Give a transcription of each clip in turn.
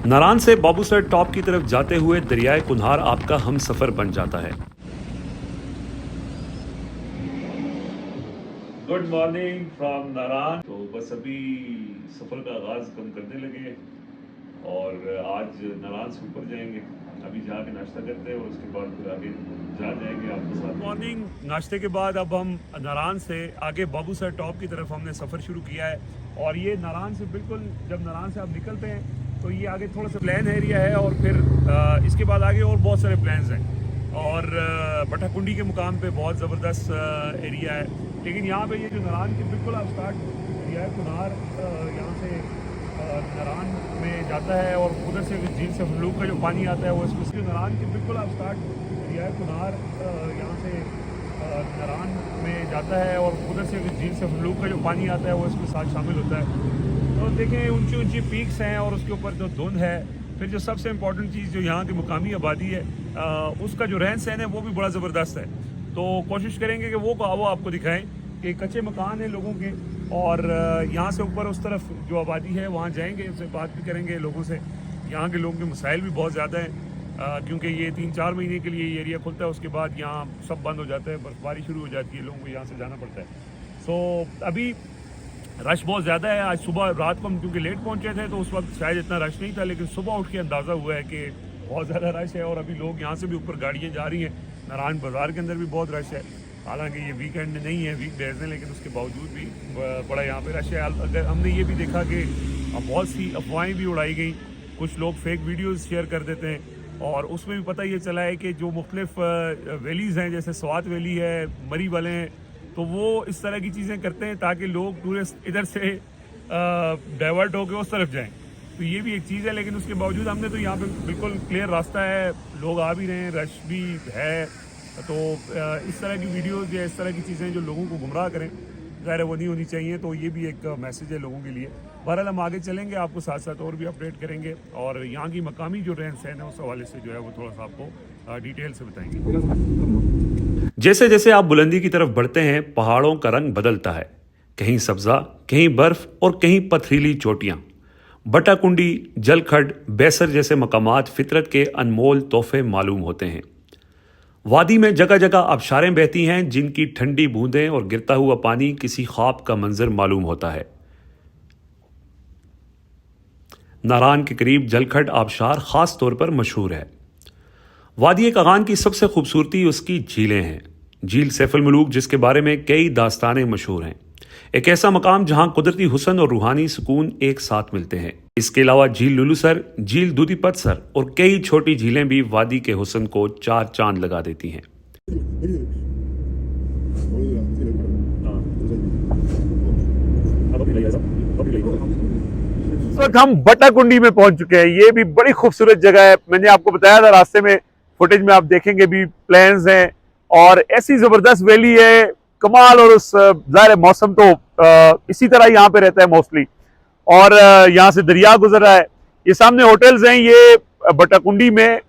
नारान से बाबूसर टॉप की तरफ जाते हुए दरियाए कुन्हार आपका हम सफर बन जाता है। गुड मॉर्निंग फ्रॉम नारान। तो बस अभी सफर का आगाज कम करने लगे और आज नारान से ऊपर जाएंगे। अभी जाके नाश्ता करते हैं और उसके बाद फिर आगे जा जाएंगे आपके साथ। मॉर्निंग नाश्ते के बाद अब हम नारान से आगे बाबूसर टॉप की तरफ हमने सफ़र शुरू किया है। और ये नारान से बिल्कुल जब नारान से आप निकलते हैं तो ये आगे थोड़ा सा प्लान एरिया है और फिर इसके बाद आगे और बहुत सारे प्लान्स हैं और बटाकुंडी के मुकाम पे बहुत ज़बरदस्त एरिया है। लेकिन यहाँ पे ये जो नारान के बिल्कुल आप स्टार्ट किया है कुनार यहाँ से नारान में जाता है और उधर से झील से हमलूक का जो पानी आता है वो इसमें नारान के बिल्कुल आप स्टार्ट किया है कुनार यहाँ से नारान में जाता है और उधर से झील से हमलूक का जो पानी आता है वो इसके साथ शामिल होता है। तो देखें ऊंची ऊंची पीक्स हैं और उसके ऊपर जो धुंध है। फिर जो सबसे इम्पॉर्टेंट चीज़ जो यहाँ की मुकामी आबादी है उसका जो रहन सहन है वो भी बड़ा ज़बरदस्त है। तो कोशिश करेंगे कि वो आपको दिखाएं कि कच्चे मकान हैं लोगों के और यहाँ से ऊपर उस तरफ जो आबादी है वहाँ जाएंगे, उससे बात भी करेंगे लोगों से। यहाँ के लोगों के मसाइल भी बहुत ज़्यादा हैं क्योंकि ये 3-4 महीने के लिए ये एरिया खुलता है, उसके बाद यहाँ सब बंद हो जाता है, बर्फबारी शुरू हो जाती है, लोगों को यहाँ से जाना पड़ता है। सो अभी रश बहुत ज़्यादा है। आज सुबह रात को हम क्योंकि लेट पहुँचे थे तो उस वक्त शायद इतना रश नहीं था, लेकिन सुबह उठ के अंदाज़ा हुआ है कि बहुत ज़्यादा रश है और अभी लोग यहाँ से भी ऊपर गाड़ियाँ जा रही हैं। नारायण बाज़ार के अंदर भी बहुत रश है। हालांकि ये वीकेंड नहीं है, वीक डेज हैं, लेकिन उसके बावजूद भी बड़ा यहाँ पे रश है। अगर हमने ये भी देखा कि बहुत सी अफवाहें भी उड़ाई गई, कुछ लोग फेक वीडियोज़ शेयर कर देते हैं और उसमें भी पता ये चला है कि जो मुख्तलिफ वैलीज़ हैं जैसे स्वात वैली है, मरी वाले हैं, तो वो इस तरह की चीज़ें करते हैं ताकि लोग टूरिस्ट इधर से डाइवर्ट होकर उस तरफ जाएं। तो ये भी एक चीज़ है, लेकिन उसके बावजूद हमने तो यहाँ पे बिल्कुल क्लियर रास्ता है, लोग आ भी रहे हैं, रश भी है। तो इस तरह की वीडियोज़ या इस तरह की चीज़ें जो लोगों को गुमराह करें, ज़ाहिर है वो नहीं होनी चाहिए। तो ये भी एक मैसेज है लोगों के लिए। बहरहाल हम आगे चलेंगे, आपको साथ साथ और भी अपडेट करेंगे और यहाँ की मकामी जो रहन सहन है उस हवाले से जो है वो थोड़ा सा आपको डिटेल से बताएंगे। जैसे जैसे आप बुलंदी की तरफ बढ़ते हैं पहाड़ों का रंग बदलता है, कहीं सब्जा, कहीं बर्फ और कहीं पथरीली चोटियां। बटाकुंडी, जलखड, बैसर जैसे मकामात फितरत के अनमोल तोहफे मालूम होते हैं। वादी में जगह जगह आबशारें बहती हैं जिनकी ठंडी बूंदें और गिरता हुआ पानी किसी ख्वाब का मंजर मालूम होता है। नारान के करीब जलखड आबशार खास तौर पर मशहूर है। वादी कागान की सबसे खूबसूरती उसकी झीलें हैं। झील सैफुल मलूक, जिसके बारे में कई दास्तानें मशहूर हैं, एक ऐसा मकाम जहां कुदरती हुस्न और रूहानी सुकून एक साथ मिलते हैं। इसके अलावा झील लुलुसर, झील दूधीपतसर और कई छोटी झीलें भी वादी के हुस्न को चार चांद लगा देती हैं। इस वक्त हम बटाकुंडी में पहुंच चुके हैं। ये भी बड़ी खूबसूरत जगह है। मैंने आपको बताया था, रास्ते में फुटेज में आप देखेंगे भी प्लेन्स हैं और ऐसी जबरदस्त वैली है, कमाल। और उस ज़ाहिर मौसम तो इसी तरह यहाँ पे रहता है मोस्टली। और यहाँ से दरिया गुजर रहा है। ये सामने होटल्स हैं। ये बटाकुंडी में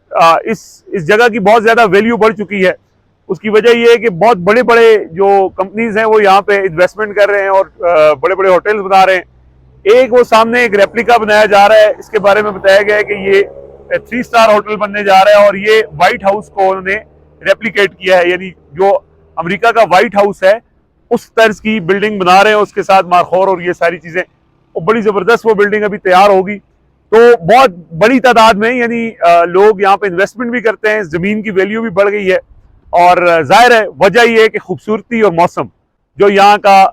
इस जगह की बहुत ज़्यादा वैल्यू बढ़ चुकी है। उसकी वजह ये है कि बहुत बड़े बड़े जो कंपनीज हैं वो यहाँ पे इन्वेस्टमेंट कर रहे हैं और बड़े बड़े होटल्स बना रहे हैं। एक वो सामने एक रेप्लिका बनाया जा रहा है, इसके बारे में बताया गया है कि ये 3 स्टार होटल बनने जा रहा है और ये व्हाइट हाउस को उन्होंने रेप्लिकेट किया है, यानी जो अमेरिका का व्हाइट हाउस है उस तर्ज की बिल्डिंग बना रहे हैं, उसके साथ मारखोर और ये सारी चीजें। और बड़ी जबरदस्त वो बिल्डिंग अभी तैयार होगी। तो बहुत बड़ी तादाद में यानी लोग यहाँ पे इन्वेस्टमेंट भी करते हैं, जमीन की वैल्यू भी बढ़ गई है और जाहिर है वजह ये है कि खूबसूरती और मौसम जो यहाँ का।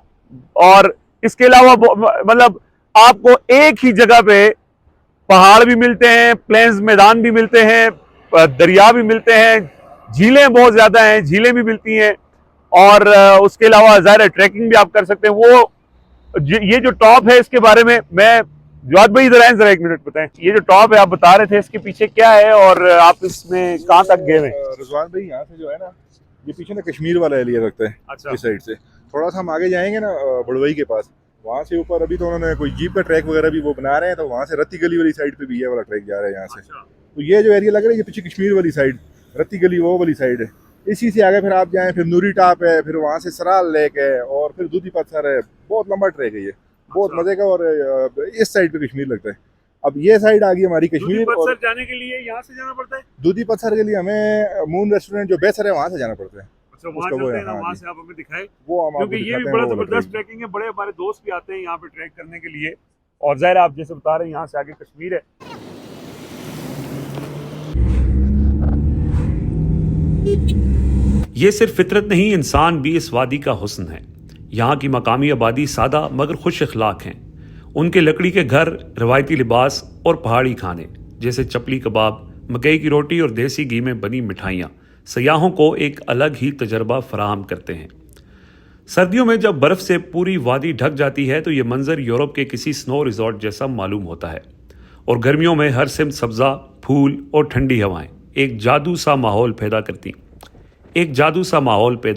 और इसके अलावा मतलब आपको एक ही जगह पे पहाड़ भी मिलते हैं, प्लेन्स मैदान भी मिलते हैं, दरिया भी मिलते हैं, झीलें बहुत ज्यादा हैं, झीलें भी मिलती हैं और उसके अलावा ज़ाहिर ट्रैकिंग भी आप कर सकते हैं। वो ये जो टॉप है इसके बारे में मैं जवाद भाई इधर आए जरा एक मिनट बताएं। ये जो टॉप है आप बता रहे थे, इसके पीछे क्या है और आप इसमें कहाँ तक गए हैं? रिजवान भाई यहाँ से जो है ना, ये पीछे ना कश्मीर वाला एरिया लगता है। अच्छा। इस साइड से थोड़ा सा हम आगे जाएंगे ना बड़वई के पास, वहाँ से ऊपर अभी तो उन्होंने कोई जीप का ट्रैक वगैरह भी वो बना रहे हैं, तो वहाँ से रत्ती गली वाली साइड पे भी ये वाला ट्रैक जा रहा है यहाँ से। अच्छा। तो ये जो एरिया लग रहा है ये पीछे कश्मीर वाली साइड, रत्ती गली वो वाली साइड है। इसी से आगे फिर आप जाएं, फिर नूरी टॉप है, फिर वहाँ से सराल लेक है और फिर दूधी पत्थर है। बहुत लंबा ट्रैक है ये। बहुत अच्छा। मजे का। और इस साइड पे कश्मीर लगता है। अब ये साइड आ गई हमारी कश्मीर। दूधी और पत्थर जाने के लिए यहाँ से जाना पड़ता है? दूधी पत्थर के लिए हमें मून रेस्टोरेंट जो बेसर है वहाँ से जाना पड़ता है। अच्छा, वहाँ उसका वो चलते है, हैं ना, हाँ वहाँ जी, से आप हमें दिखाएं, वो हम क्योंकि आपको ये भी दिखाते हैं बड़ा वो वाला जबरदस्त ट्रैक। ट्रैकिंग है। बड़े हमारे दोस्त भी आते हैं यहाँ पे ट्रैक करने के लिए। और ज़ाहिर है आप जैसे बता रहे हैं यहाँ से आगे कश्मीर है। ये सिर्फ फितरत नहीं, इंसान भी इस वादी का हुस्न है। यहाँ की मकामी आबादी सादा मगर खुश अखलाक हैं। उनके लकड़ी के घर, रवायती लिबास और पहाड़ी खाने जैसे चपली कबाब, मकई की रोटी और देसी घी में बनी मिठाइयाँ सयाहों को एक अलग ही तजर्बा फराहम करते हैं। सर्दियों में जब बर्फ से पूरी वादी ढक जाती है तो ये मंजर यूरोप के किसी स्नो रिजॉर्ट जैसा मालूम होता है। और गर्मियों में हर सिमत सब्जा, फूल और ठंडी हवाएं एक जादू सा माहौल पैदा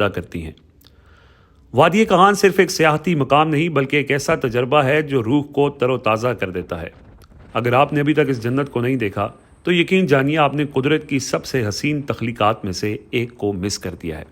करती हैं। वादी कहान सिर्फ एक सियाहती मकाम नहीं बल्कि एक ऐसा तजर्बा है जो रूह को तरोताज़ा कर देता है। अगर आपने अभी तक इस जन्नत को नहीं देखा तो यकीन जानिए आपने कुदरत की सबसे हसीन तख्लीकात में से एक को मिस कर दिया है।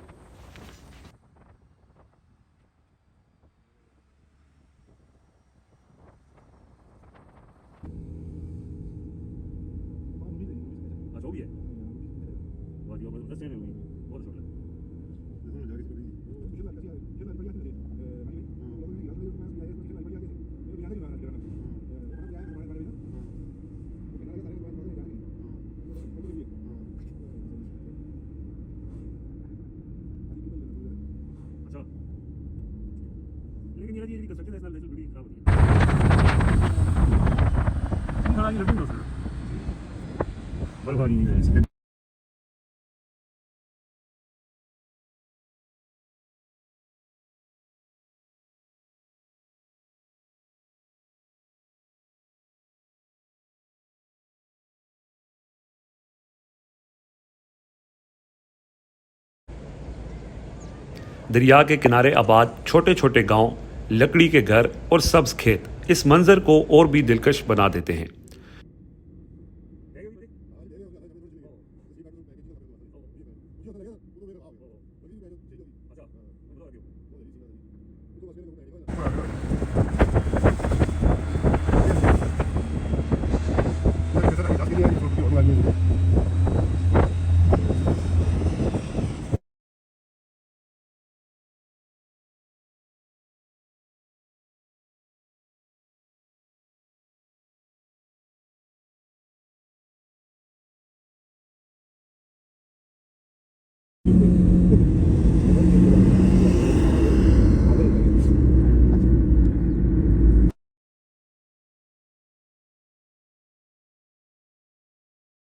लेकिन ये कंस्ट्रक्शन ऐसा नेचुरल ब्यूटी खराब होती है। खड़ा ये लगी ना बर्फबारी है। दरिया के किनारे आबाद छोटे छोटे गांव, लकड़ी के घर और सब्ज खेत इस मंजर को और भी दिलकश बना देते हैं।